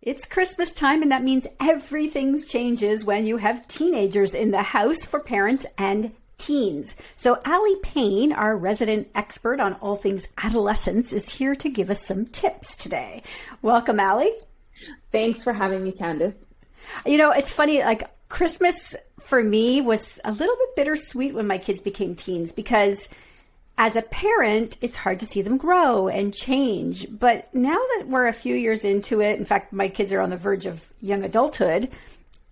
It's Christmas time, and that means everything changes when you have teenagers in the house for parents and teens. So Aly Pain, our resident expert on all things adolescence, is here to give us some tips today. Welcome, Aly. Thanks for having me, Candace. You know, it's funny, like Christmas for me was a little bit bittersweet when my kids became teens because as a parent, it's hard to see them grow and change. But now that we're a few years into it, in fact, my kids are on the verge of young adulthood,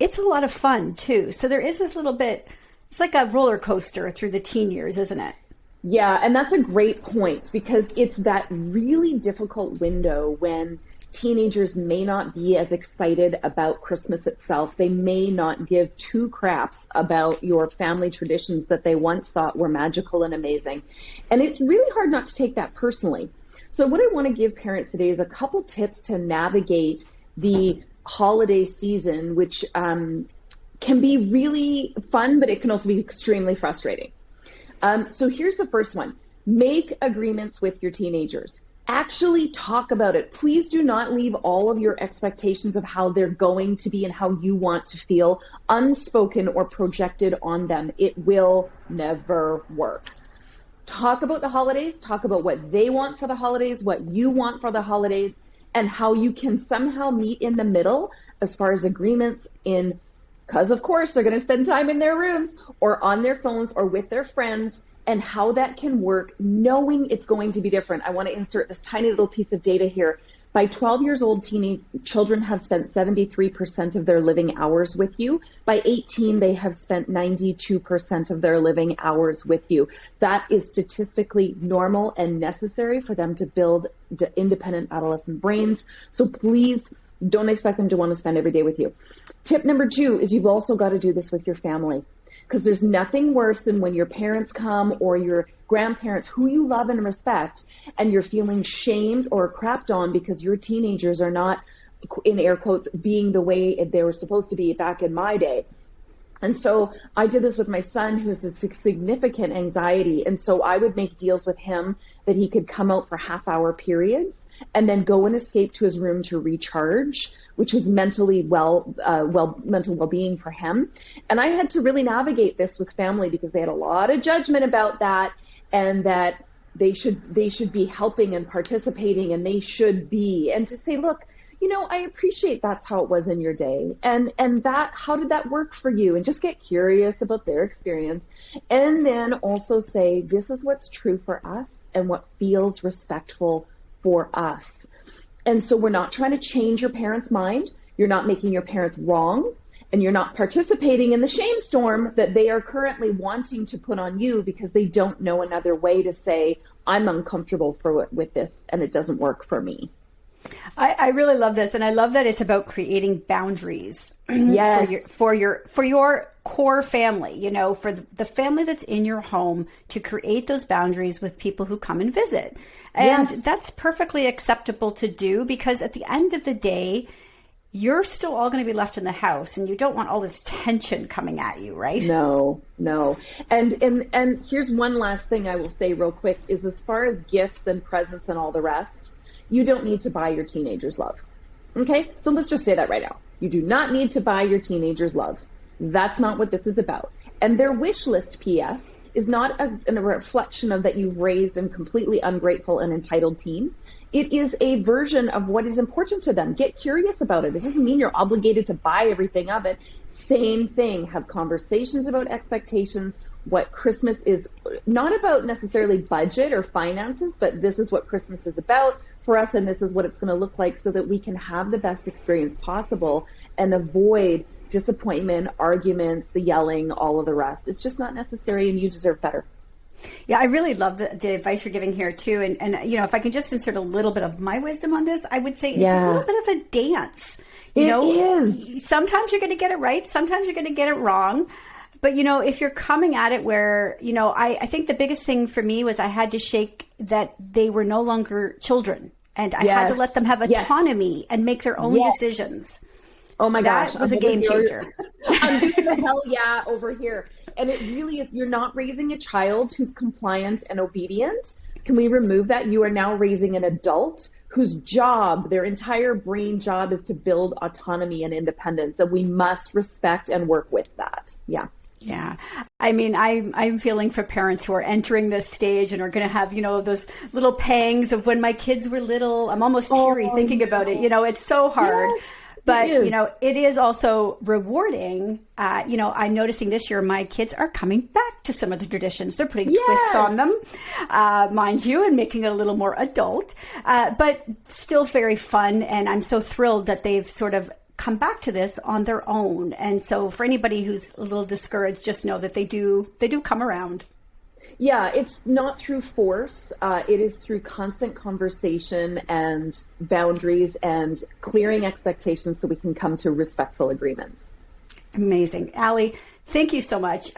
it's a lot of fun too. So there is this little bit, it's like a roller coaster through the teen years, isn't it? Yeah, and that's a great point because it's that really difficult window when teenagers may not be as excited about Christmas itself. They may not give two craps about your family traditions that they once thought were magical and amazing. And it's really hard not to take that personally. So what I want to give parents today is a couple tips to navigate the holiday season, which can be really fun, but it can also be extremely frustrating. So here's the first one. Make agreements with your teenagers. Actually talk about it. Please do not leave all of your expectations of how they're going to be and how you want to feel unspoken or projected on them. It will never work. Talk about the holidays. Talk about what they want for the holidays, what you want for the holidays, and how you can somehow meet in the middle as far as agreements in, because of course they're going to spend time in their rooms or on their phones or with their friends, and how that can work, knowing it's going to be different. I want to insert this tiny little piece of data here. By 12 years old, children have spent 73% of their living hours with you. By 18, they have spent 92% of their living hours with you. That is statistically normal and necessary for them to build independent adolescent brains. So please don't expect them to want to spend every day with you. Tip number 2 is you've also got to do this with your family. Because there's nothing worse than when your parents come or your grandparents who you love and respect and you're feeling shamed or crapped on because your teenagers are not, in air quotes, being the way they were supposed to be back in my day. And so I did this with my son who has a significant anxiety. And so I would make deals with him that he could come out for half-hour periods and then go and escape to his room to recharge, which was mental well-being for him. And I had to really navigate this with family because they had a lot of judgment about that and that they should be helping and participating and they should be. And to say, look, you know, I appreciate that's how it was in your day. And that, how did that work for you? And just get curious about their experience. And then also say, this is what's true for us and what feels respectful for us. And so we're not trying to change your parents' mind. You're not making your parents wrong. And you're not participating in the shame storm that they are currently wanting to put on you because they don't know another way to say, I'm uncomfortable with this and it doesn't work for me. I really love this. And I love that it's about creating boundaries Yes. for your core family, you know, for the family that's in your home, to create those boundaries with people who come and visit. And Yes. that's perfectly acceptable to do because at the end of the day, you're still all going to be left in the house and you don't want all this tension coming at you, right? No. And here's one last thing I will say real quick is as far as gifts and presents and all the rest, you don't need to buy your teenagers love. Okay? So let's just say that right now. You do not need to buy your teenagers love. That's not what this is about. And their wish list, P.S., is not a reflection of that you've raised a completely ungrateful and entitled teen. It is a version of what is important to them. Get curious about it. It doesn't mean you're obligated to buy everything of it. Same thing. Have conversations about expectations. What Christmas is not about necessarily budget or finances, but this is what Christmas is about for us, and this is what it's going to look like so that we can have the best experience possible and avoid disappointment, arguments, the yelling, all of the rest. It's just not necessary, and you deserve better. Yeah, I really love the advice you're giving here too. And you know, if I can just insert a little bit of my wisdom on this, I would say it's a little bit of a dance. You know, is. Sometimes you're going to get it right. Sometimes you're going to get it wrong. But, you know, if you're coming at it where, you know, I think the biggest thing for me was I had to shake that they were no longer children. And I had to let them have autonomy and make their own decisions. Oh my gosh. That was a game changer. I'm doing the hell yeah over here. And it really is, you're not raising a child who's compliant and obedient. Can we remove that? You are now raising an adult whose their entire brain job is to build autonomy and independence. And we must respect and work with that. Yeah. Yeah. I mean, I'm feeling for parents who are entering this stage and are going to have, those little pangs of when my kids were little. I'm almost teary thinking about it. It's so hard. Yes. But, it is also rewarding. I'm noticing this year my kids are coming back to some of the traditions. They're putting twists on them, mind you, and making it a little more adult, but still very fun. And I'm so thrilled that they've sort of come back to this on their own. And so for anybody who's a little discouraged, just know that they do come around. Yeah, it's not through force. It is through constant conversation and boundaries and clearing expectations so we can come to respectful agreements. Amazing. Aly, thank you so much.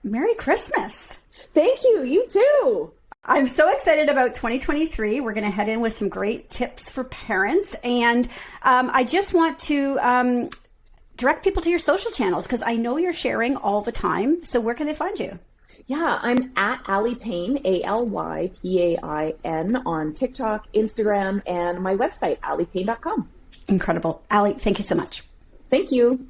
Merry Christmas. Thank you. You too. I'm so excited about 2023. We're going to head in with some great tips for parents. And I just want to direct people to your social channels because I know you're sharing all the time. So where can they find you? Yeah, I'm at Aly Pain, ALYPAIN on TikTok, Instagram, and my website, alypain.com. Incredible. Aly, thank you so much. Thank you.